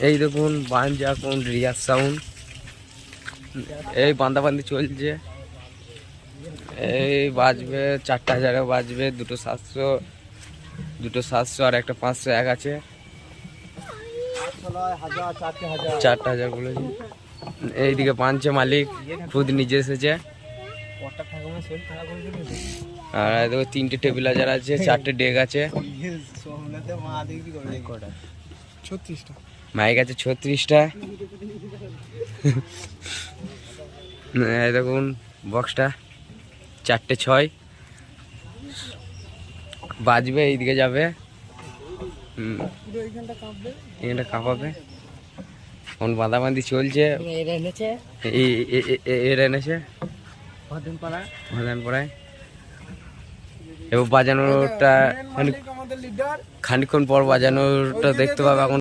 এই দেখুন বাঞ্জা কোন রিয়াজ সাউন্ড, এই বান্দাবান্দি চলছে। এই বাজবে 4,000 বাজবে, 2 700 আর একটা 501 আছে, 4,000 বলেছে। এইদিকে পাঞ্চে মালিক খুদ নিজে এসেছে। আর দেখো 3টে টেবিলাইজার আছে, 4টে ডেক আছে, মাইক আছে 36টা। এই দেখুন বক্সটা 4টে 6 বাজবে, এইদিকে যাবে, এখানটা কাঁপাবে। এখন বাঁধাবাঁধি চলছে, এরা এনেছে ভাদানপাড়ায়। এবার বাজানোটা খানিকক্ষণ পর বাজানোটা দেখতে পাবে। এখন